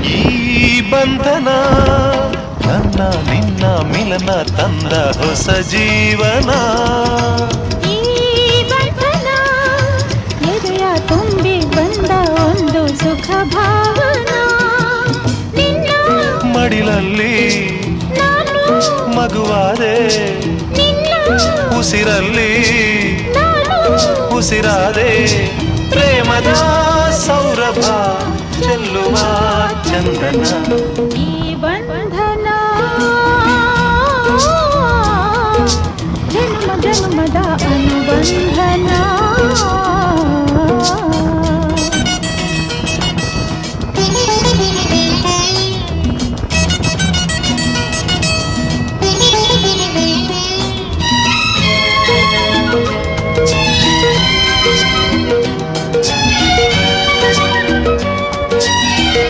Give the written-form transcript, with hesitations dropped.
ಈ ಬಂಧನ ನನ್ನ ನಿನ್ನ ಮಿಲನ ತಂದ ಹೊಸ ಜೀವನ. ಈ ಬಂಧನ ಎದೆಯ ತುಂಬಿ ಬಂದ ಒಂದು ಸುಖ ಭಾವನಾ. ನಿನ್ನ ಮಡಿಲಲ್ಲಿ ನಾನು ಮಗುವಾದೆ, ನಿನ್ನ ಉಸಿರಲ್ಲಿ ನಾನು ಉಸಿರಾದೆ. ಪ್ರೇಮದ ಸೌರಭ ಚೆಲ್ಲುವ ಚಂದನ. ಈ ಬಂಧನ ಜನ್ಮ ಜನ್ಮದ ಅನುಬಂಧನ.